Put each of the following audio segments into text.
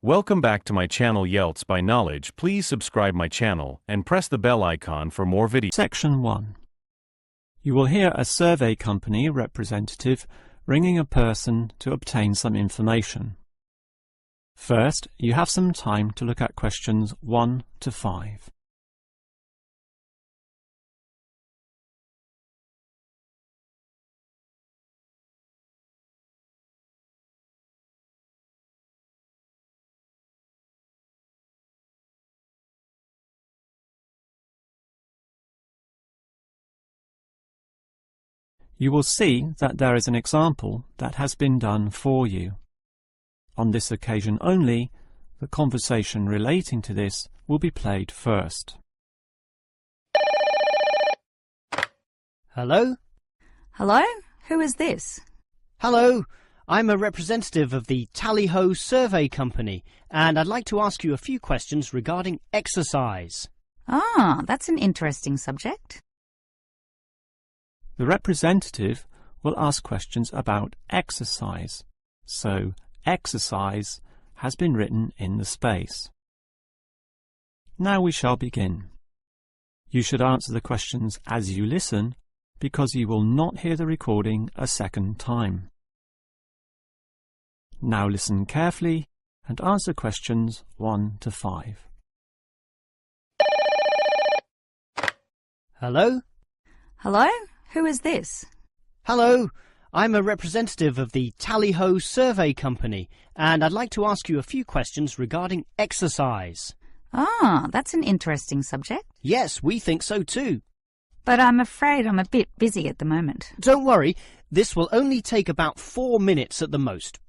Welcome back to my channel IELTS by Knowledge. Please subscribe my channel and press the bell icon for more videos. Section 1. You will hear a survey company representative ringing a person to obtain some information. First, you have some time to look at questions 1 to 5. You will see that there is an example that has been done for you. On this occasion only, the conversation relating to this will be played first. Hello? Hello? Who is this? Hello, I'm a representative of the Tally-Ho Survey Company, and I'd like to ask you a few questions regarding exercise. Ah, that's an interesting subject. The representative will ask questions about exercise, so exercise has been written in the space. Now we shall begin. You should answer the questions as you listen, because you will not hear the recording a second time. Now listen carefully and answer questions 1 to 5. Hello? Hello? Who is this? Hello, I'm a representative of the Tally-Ho Survey Company, and I'd like to ask you a few questions regarding exercise. Ah, that's an interesting subject. Yes, we think so too. But I'm afraid I'm a bit busy at the moment. Don't worry, this will only take about 4 minutes at the most.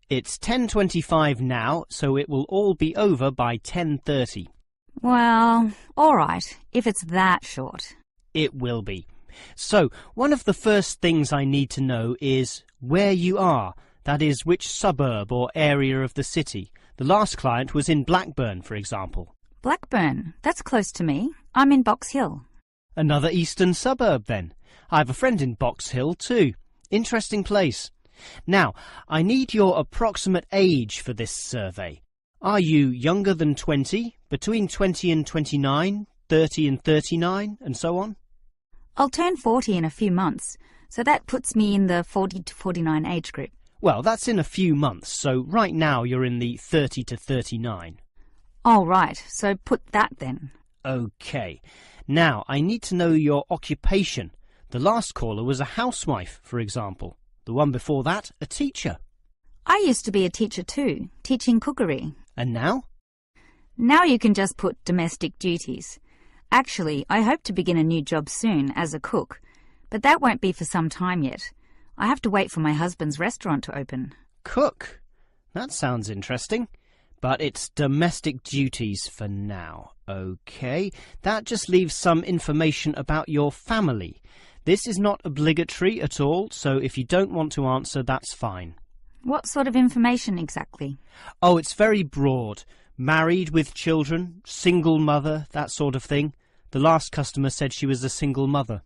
It's 10:25 now, so it will all be over by 10:30. Well, all right, if it's that short. It will be. So, one of the first things I need to know is where you are, that is, which suburb or area of the city. The last client was in Blackburn, for example. Blackburn, that's close to me. I'm in Box Hill. Another eastern suburb, then. I have a friend in Box Hill, too. Interesting place. Now, I need your approximate age for this survey. Are you younger than 20, between 20 and 29, 30 and 39, and so on? I'll turn 40 in a few months, so that puts me in the 40 to 49 age group. Well, that's in a few months, so right now you're in the 30 to 39. Oh, right, so put that then. OK. Now, I need to know your occupation. The last caller was a housewife, for example. The one before that, a teacher. I used to be a teacher too, teaching cookery. And now? Now you can just put domestic duties. Actually, I hope to begin a new job soon as a cook, but that won't be for some time yet. I have to wait for my husband's restaurant to open. Cook? That sounds interesting. But it's domestic duties for now. OK, that just leaves some information about your family. This is not obligatory at all, so if you don't want to answer, that's fine. What sort of information exactly? Oh, it's very broad. Married with children, single mother, that sort of thing. The last customer said she was a single mother.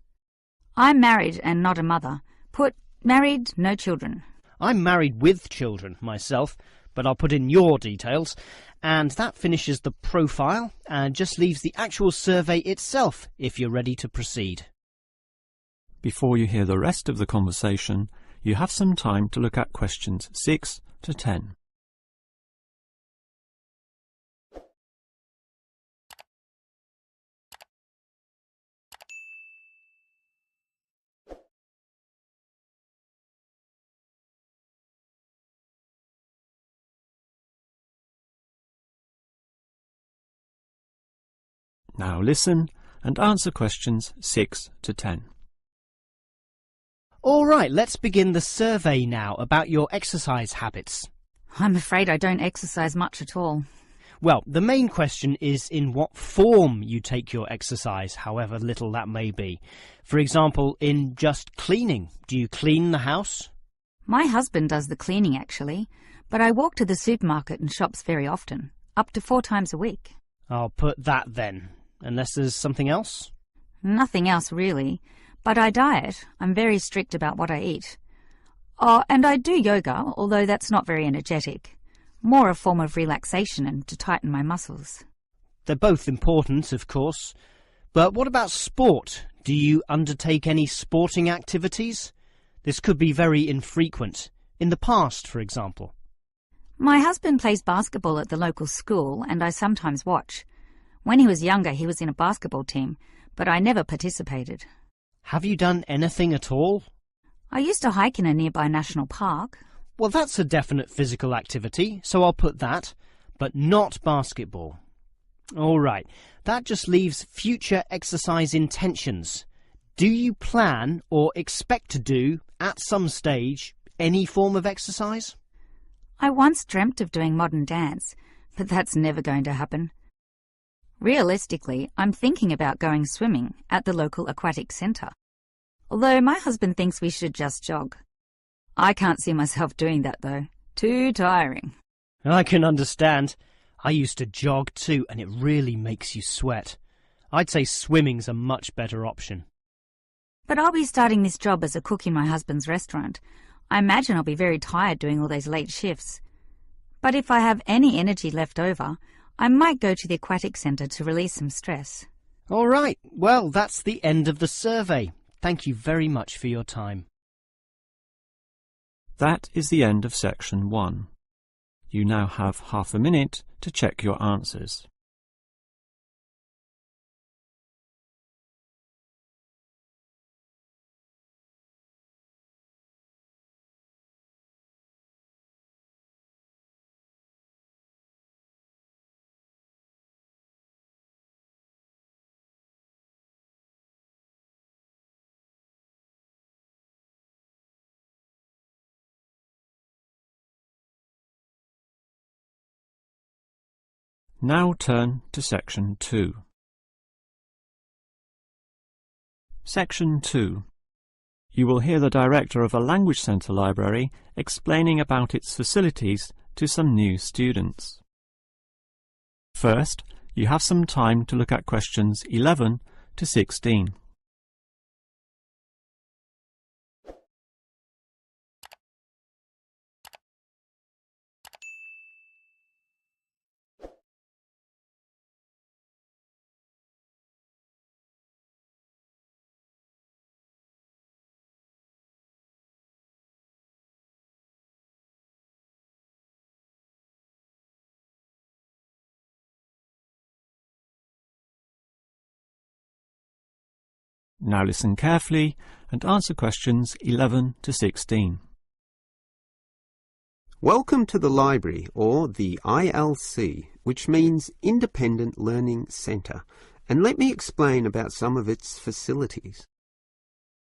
I'm married and not a mother. Put married, no children. I'm married with children myself, but I'll put in your details. And that finishes the profile and just leaves the actual survey itself if you're ready to proceed. Before you hear the rest of the conversation, you have some time to look at questions 6 to 10. Now listen and answer questions 6 to 10. All right, let's begin the survey now about your exercise habits. I'm afraid I don't exercise much at all. Well, the main question is in what form you take your exercise, however little that may be. For example, in just cleaning. Do you clean the house? My husband does the cleaning, actually, but I walk to the supermarket and shops very often, up to 4 times a week. I'll put that then, unless there's something else. Nothing else, really. But I diet. I'm very strict about what I eat. Oh, and I do yoga, although that's not very energetic. More a form of relaxation and to tighten my muscles. They're both important, of course. But what about sport? Do you undertake any sporting activities? This could be very infrequent. In the past, for example. My husband plays basketball at the local school and I sometimes watch. When he was younger, he was in a basketball team, but I never participated. Have you done anything at all? I used to hike in a nearby national park. Well, that's a definite physical activity, so I'll put that, but not basketball. All right, that just leaves future exercise intentions. Do you plan or expect to do, at some stage, any form of exercise? I once dreamt of doing modern dance, but that's never going to happen. Realistically, I'm thinking about going swimming at the local aquatic centre. Although my husband thinks we should just jog. I can't see myself doing that though. Too tiring. I can understand. I used to jog too, and it really makes you sweat. I'd say swimming's a much better option. But I'll be starting this job as a cook in my husband's restaurant. I imagine I'll be very tired doing all those late shifts. But if I have any energy left over, I might go to the aquatic centre to release some stress. All right, well, that's the end of the survey. Thank you very much for your time. That is the end of section 1. You now have half a minute to check your answers. Now turn to section 2. Section 2. You will hear the director of a language centre library explaining about its facilities to some new students. First, you have some time to look at questions 11 to 16. Now listen carefully and answer questions 11 to 16. Welcome to the library, or the ILC, which means Independent Learning Centre, and let me explain about some of its facilities.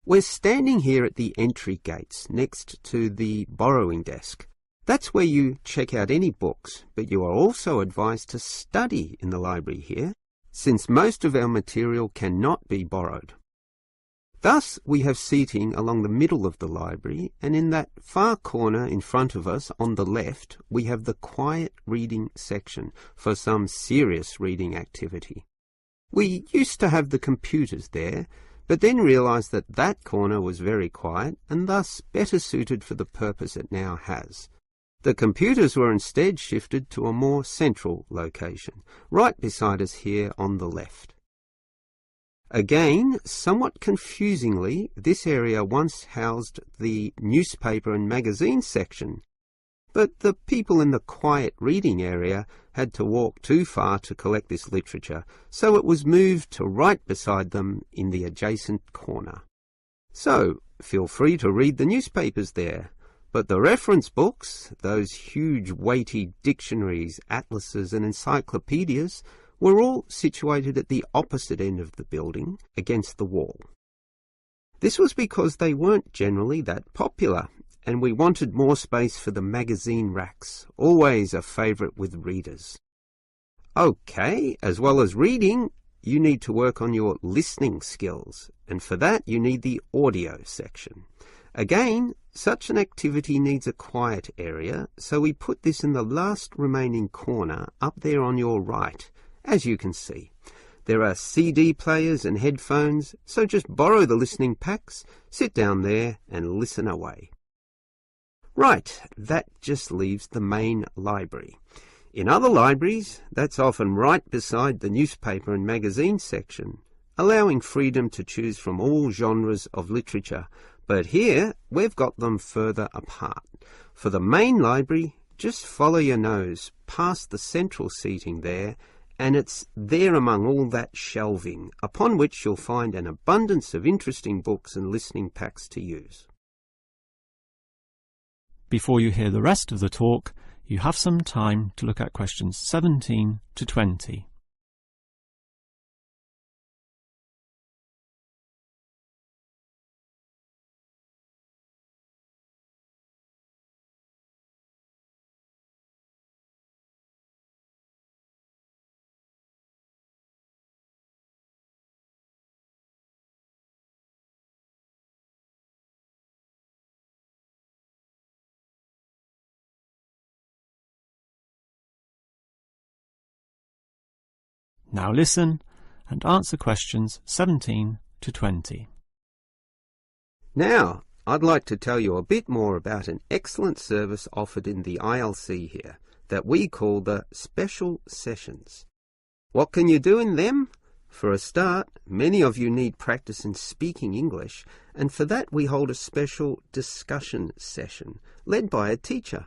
We're standing here at the entry gates next to the borrowing desk. That's where you check out any books, but you are also advised to study in the library here, since most of our material cannot be borrowed. Thus, we have seating along the middle of the library, and in that far corner in front of us on the left, we have the quiet reading section for some serious reading activity. We used to have the computers there, but then realised that that corner was very quiet and thus better suited for the purpose it now has. The computers were instead shifted to a more central location, right beside us here on the left. Again, somewhat confusingly, this area once housed the newspaper and magazine section, but the people in the quiet reading area had to walk too far to collect this literature, so it was moved to right beside them in the adjacent corner. So, feel free to read the newspapers there, but the reference books, those huge weighty dictionaries, atlases and encyclopedias, were all situated at the opposite end of the building, against the wall. This was because they weren't generally that popular, and we wanted more space for the magazine racks, always a favourite with readers. Okay, as well as reading, you need to work on your listening skills, and for that you need the audio section. Again, such an activity needs a quiet area, so we put this in the last remaining corner up there on your right. As you can see, there are CD players and headphones, so just borrow the listening packs, sit down there and listen away. Right, that just leaves the main library. In other libraries, that's often right beside the newspaper and magazine section, allowing freedom to choose from all genres of literature, but here we've got them further apart. For the main library, just follow your nose past the central seating there, and it's there among all that shelving, upon which you'll find an abundance of interesting books and listening packs to use. Before you hear the rest of the talk, you have some time to look at questions 17 to 20. Now listen and answer questions 17 to 20. Now, I'd like to tell you a bit more about an excellent service offered in the ILC here that we call the Special Sessions. What can you do in them? For a start, many of you need practice in speaking English, and for that we hold a special discussion session led by a teacher.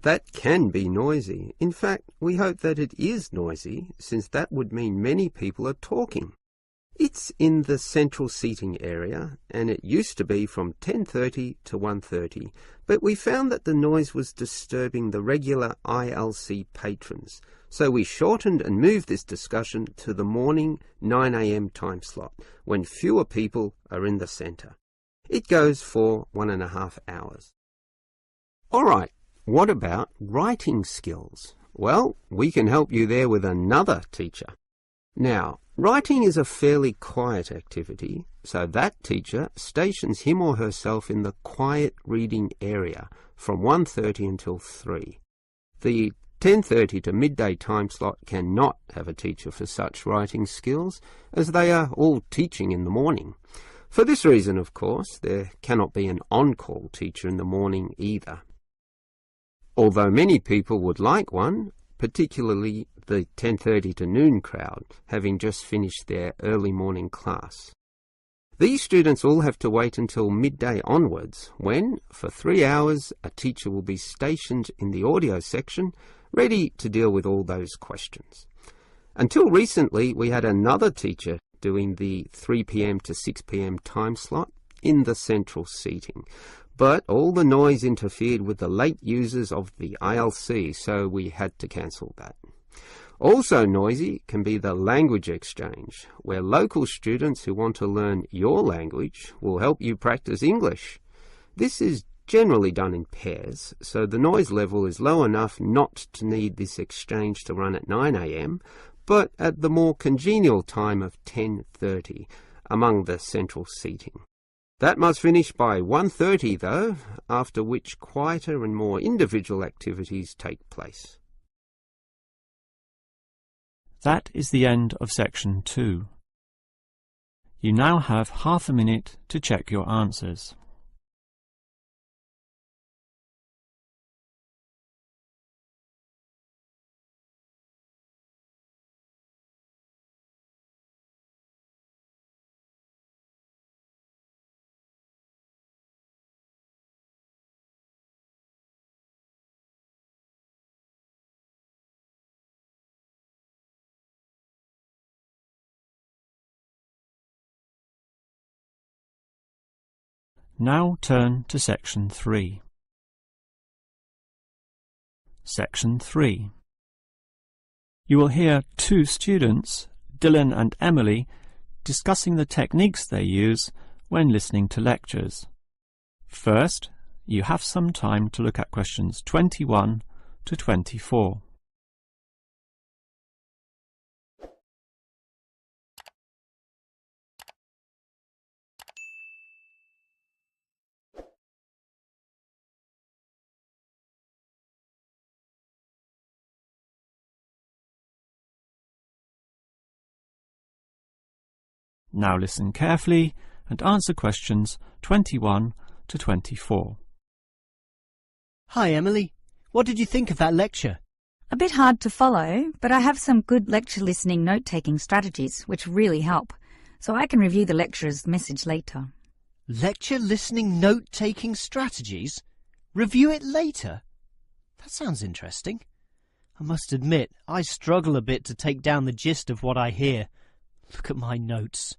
That can be noisy. In fact, we hope that it is noisy, since that would mean many people are talking. It's in the central seating area, and it used to be from 10:30 to 1:30, but we found that the noise was disturbing the regular ILC patrons, so we shortened and moved this discussion to the morning 9 a.m. time slot, when fewer people are in the centre. It goes for 1.5 hours. All right. What about writing skills? Well, we can help you there with another teacher. Now, writing is a fairly quiet activity, so that teacher stations him or herself in the quiet reading area from 1:30 until 3. The 10:30 to midday time slot cannot have a teacher for such writing skills, as they are all teaching in the morning. For this reason, of course, there cannot be an on-call teacher in the morning either. Although many people would like one, particularly the 10:30 to noon crowd, having just finished their early morning class. These students all have to wait until midday onwards, when, for 3 hours, a teacher will be stationed in the audio section, ready to deal with all those questions. Until recently, we had another teacher doing the 3 p.m. to 6 p.m. time slot in the central seating. But all the noise interfered with the late users of the ILC, so we had to cancel that. Also noisy can be the language exchange, where local students who want to learn your language will help you practice English. This is generally done in pairs, so the noise level is low enough not to need this exchange to run at 9 a.m, but at the more congenial time of 10:30 among the central seating. That must finish by 1:30 though, after which quieter and more individual activities take place. That is the end of section 2. You now have half a minute to check your answers. Now turn to section 3. Section 3. You will hear two students, Dylan and Emily, discussing the techniques they use when listening to lectures. First, you have some time to look at questions 21 to 24. Now listen carefully and answer questions 21 to 24. Hi, Emily. What did you think of that lecture? A bit hard to follow, but I have some good lecture listening note-taking strategies which really help, so I can review the lecturer's message later. Lecture listening note-taking strategies? Review it later? That sounds interesting. I must admit, I struggle a bit to take down the gist of what I hear. Look at my notes.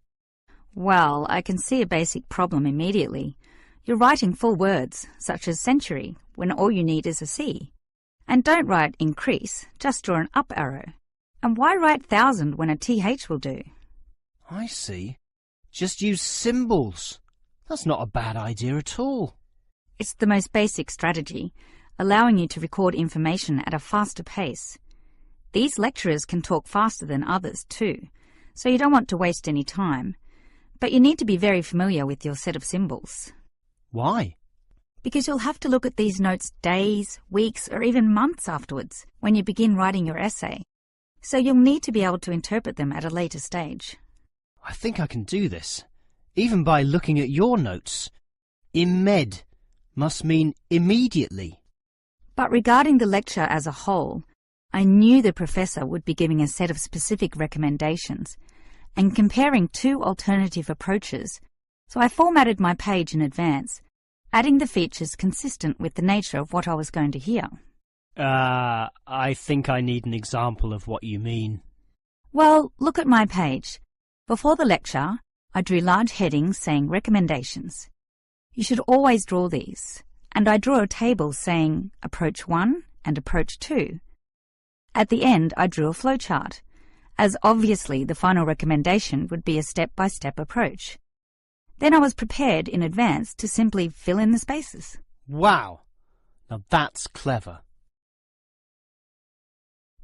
Well, I can see a basic problem immediately. You're writing full words, such as century, when all you need is a C. And don't write increase, just draw an up arrow. And why write thousand when a TH will do? I see. Just use symbols. That's not a bad idea at all. It's the most basic strategy, allowing you to record information at a faster pace. These lecturers can talk faster than others too, so you don't want to waste any time. But you need to be very familiar with your set of symbols. Why? Because you'll have to look at these notes days, weeks, or even months afterwards when you begin writing your essay. So you'll need to be able to interpret them at a later stage. I think I can do this, even by looking at your notes. Imed must mean immediately. But regarding the lecture as a whole, I knew the professor would be giving a set of specific recommendations and comparing two alternative approaches, so I formatted my page in advance, adding the features consistent with the nature of what I was going to hear. I think I need an example of what you mean. Well, look at my page. Before the lecture, I drew large headings saying recommendations. You should always draw these, and I drew a table saying approach 1 and approach 2. At the end, I drew a flowchart, as obviously the final recommendation would be a step-by-step approach. Then I was prepared in advance to simply fill in the spaces. Wow! Now that's clever.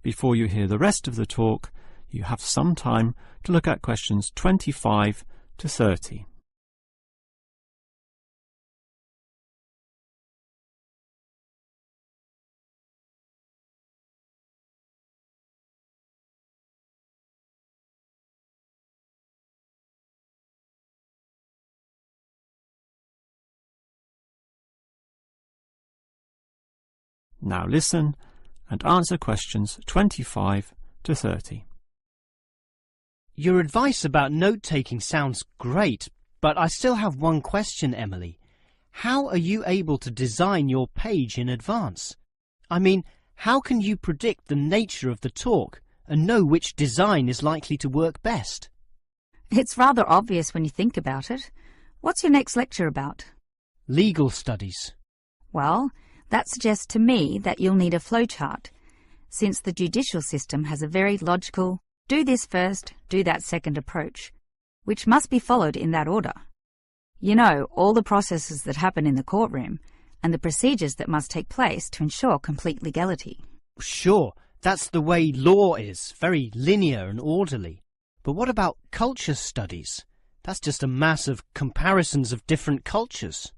Before you hear the rest of the talk, you have some time to look at questions 25 to 30. Now listen and answer questions 25 to 30. Your advice about note-taking sounds great, but I still have one question, Emily. How are you able to design your page in advance? I mean, how can you predict the nature of the talk and know which design is likely to work best? It's rather obvious when you think about it. What's your next lecture about? Legal studies. Well, that suggests to me that you'll need a flowchart, since the judicial system has a very logical do this first, do that second approach, which must be followed in that order. You know, all the processes that happen in the courtroom and the procedures that must take place to ensure complete legality. Sure, that's the way law is, very linear and orderly. But what about culture studies? That's just a mass of comparisons of different cultures.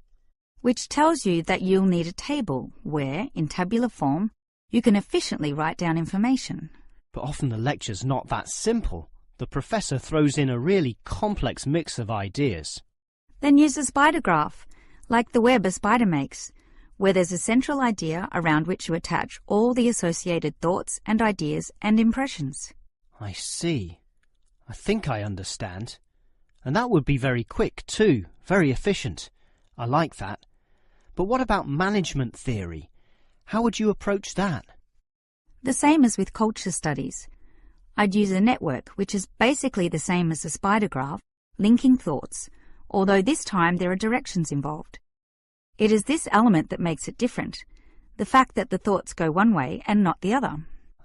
Which tells you that you'll need a table where, in tabular form, you can efficiently write down information. But often the lecture's not that simple. The professor throws in a really complex mix of ideas. Then use a spider graph, like the web a spider makes, where there's a central idea around which you attach all the associated thoughts and ideas and impressions. I see. I think I understand. And that would be very quick too, very efficient. I like that. But what about management theory? How would you approach that? The same as with culture studies. I'd use a network, which is basically the same as a spider graph, linking thoughts, although this time there are directions involved. It is this element that makes it different, the fact that the thoughts go one way and not the other.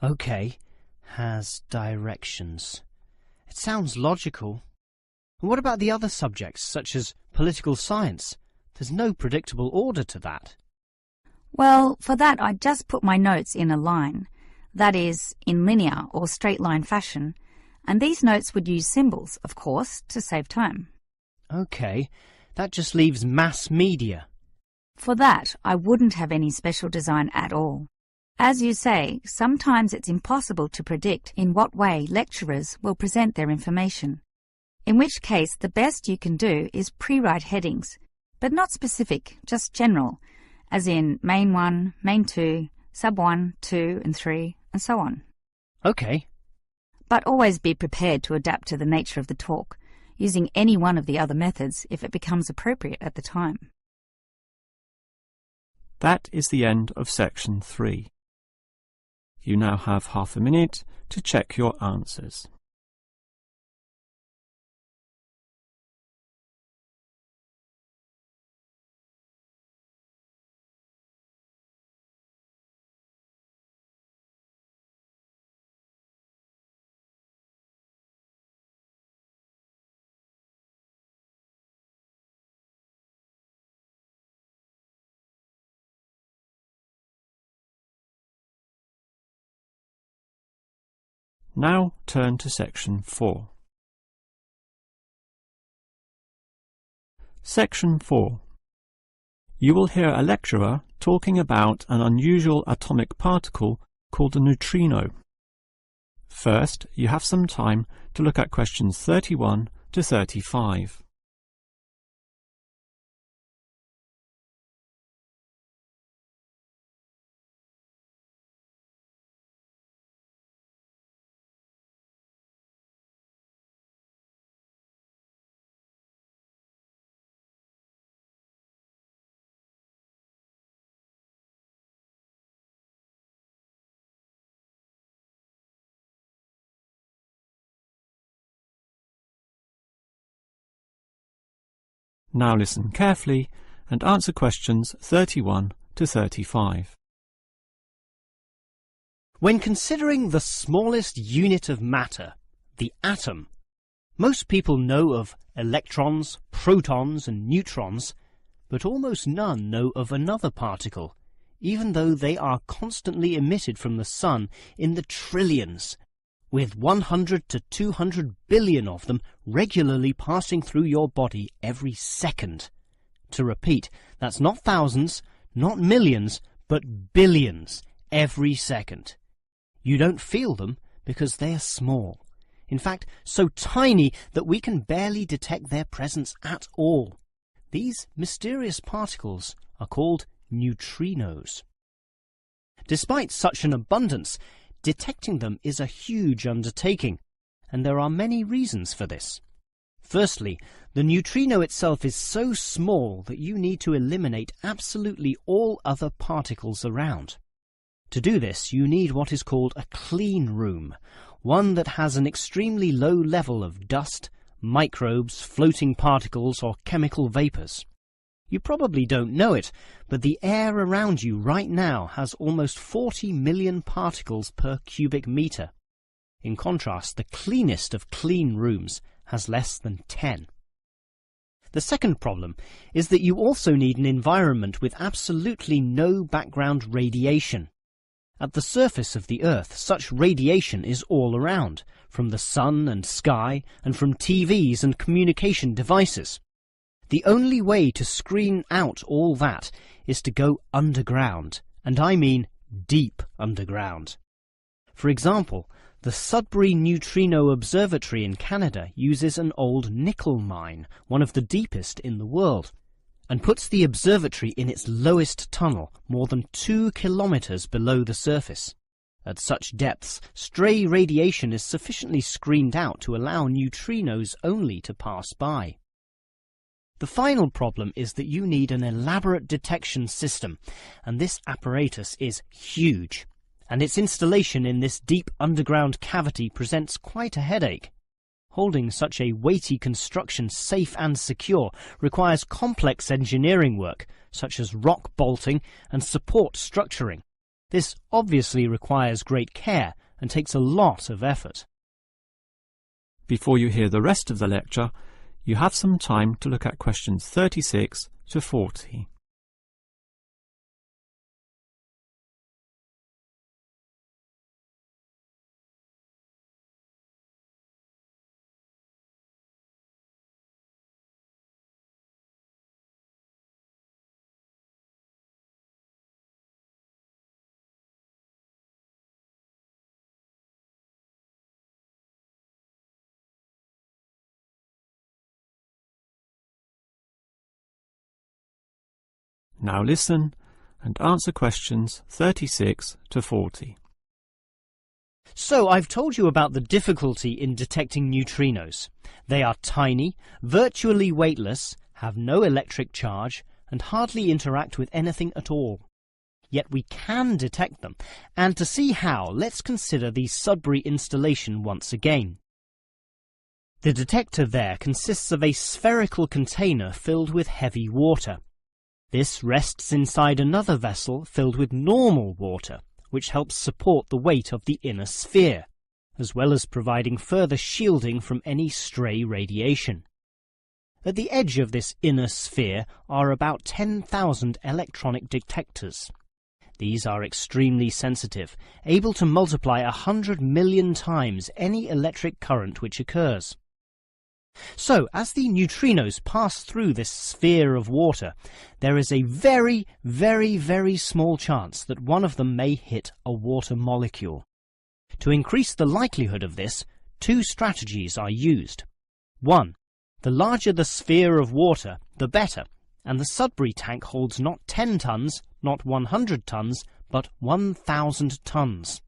Okay, has directions. It sounds logical. And what about the other subjects, such as political science? There's no predictable order to that. Well, for that I'd just put my notes in a line, that is, in linear or straight line fashion, and these notes would use symbols, of course, to save time. Okay, that just leaves mass media. For that, I wouldn't have any special design at all. As you say, sometimes it's impossible to predict in what way lecturers will present their information, in which case the best you can do is pre-write headings, but not specific, just general, as in main 1, main 2, sub 1, 2 and 3, and so on. OK. But always be prepared to adapt to the nature of the talk, using any one of the other methods if it becomes appropriate at the time. That is the end of section 3. You now have half a minute to check your answers. Now turn to section 4. Section 4. You will hear a lecturer talking about an unusual atomic particle called a neutrino. First, you have some time to look at questions 31 to 35. Now listen carefully and answer questions 31 to 35. When considering the smallest unit of matter, the atom, most people know of electrons, protons and neutrons, but almost none know of another particle, even though they are constantly emitted from the sun in the trillions, with 100 to 200 billion of them regularly passing through your body every second. To repeat, that's not thousands, not millions, but billions every second. You don't feel them because they are small. In fact, so tiny that we can barely detect their presence at all. These mysterious particles are called neutrinos. Despite such an abundance, detecting them is a huge undertaking, and there are many reasons for this. Firstly, the neutrino itself is so small that you need to eliminate absolutely all other particles around. To do this, you need what is called a clean room, one that has an extremely low level of dust, microbes, floating particles, or chemical vapors. You probably don't know it, but the air around you right now has almost 40 million particles per cubic meter. In contrast, the cleanest of clean rooms has less than 10. The second problem is that you also need an environment with absolutely no background radiation. At the surface of the Earth, such radiation is all around, from the sun and sky, and from TVs and communication devices. The only way to screen out all that is to go underground, and I mean deep underground. For example, the Sudbury Neutrino Observatory in Canada uses an old nickel mine, one of the deepest in the world, and puts the observatory in its lowest tunnel, more than 2 kilometers below the surface. At such depths, stray radiation is sufficiently screened out to allow neutrinos only to pass by. The final problem is that you need an elaborate detection system, and this apparatus is huge, and its installation in this deep underground cavity presents quite a headache. Holding such a weighty construction safe and secure requires complex engineering work, such as rock bolting and support structuring. This obviously requires great care and takes a lot of effort. Before you hear the rest of the lecture, you have some time to look at questions 36 to 40. Now listen and answer questions 36 to 40. So I've told you about the difficulty in detecting neutrinos. They are tiny, virtually weightless, have no electric charge, and hardly interact with anything at all. Yet we can detect them, and to see how, let's consider the Sudbury installation once again. The detector there consists of a spherical container filled with heavy water. This rests inside another vessel filled with normal water, which helps support the weight of the inner sphere, as well as providing further shielding from any stray radiation. At the edge of this inner sphere are about 10,000 electronic detectors. These are extremely sensitive, able to multiply 100 million times any electric current which occurs. So, as the neutrinos pass through this sphere of water, there is a very, very, very small chance that one of them may hit a water molecule. To increase the likelihood of this, two strategies are used. 1. The larger the sphere of water, the better, and the Sudbury tank holds not 10 tons, not 100 tons, but 1,000 tons.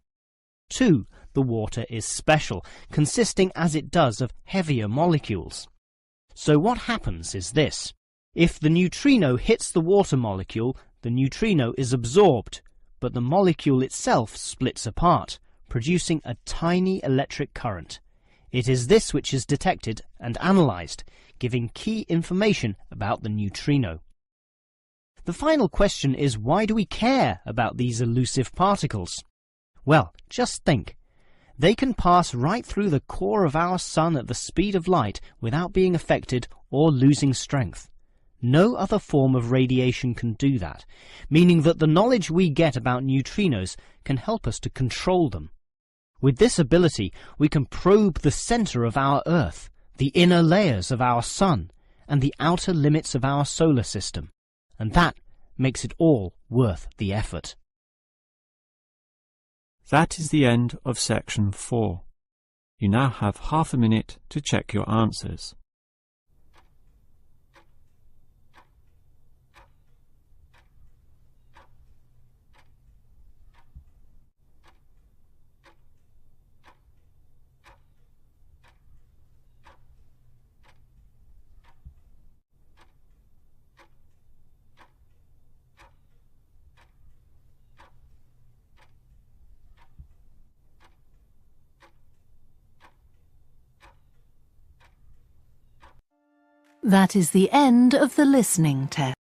2. The water is special, consisting as it does of heavier molecules. So what happens is this. If the neutrino hits the water molecule, the neutrino is absorbed, but the molecule itself splits apart, producing a tiny electric current. It is this which is detected and analysed, giving key information about the neutrino. The final question is, why do we care about these elusive particles? Well, just think. They can pass right through the core of our sun at the speed of light without being affected or losing strength. No other form of radiation can do that, meaning that the knowledge we get about neutrinos can help us to control them. With this ability, we can probe the centre of our Earth, the inner layers of our sun, and the outer limits of our solar system, and that makes it all worth the effort. That is the end of section 4. You now have half a minute to check your answers. That is the end of the listening test.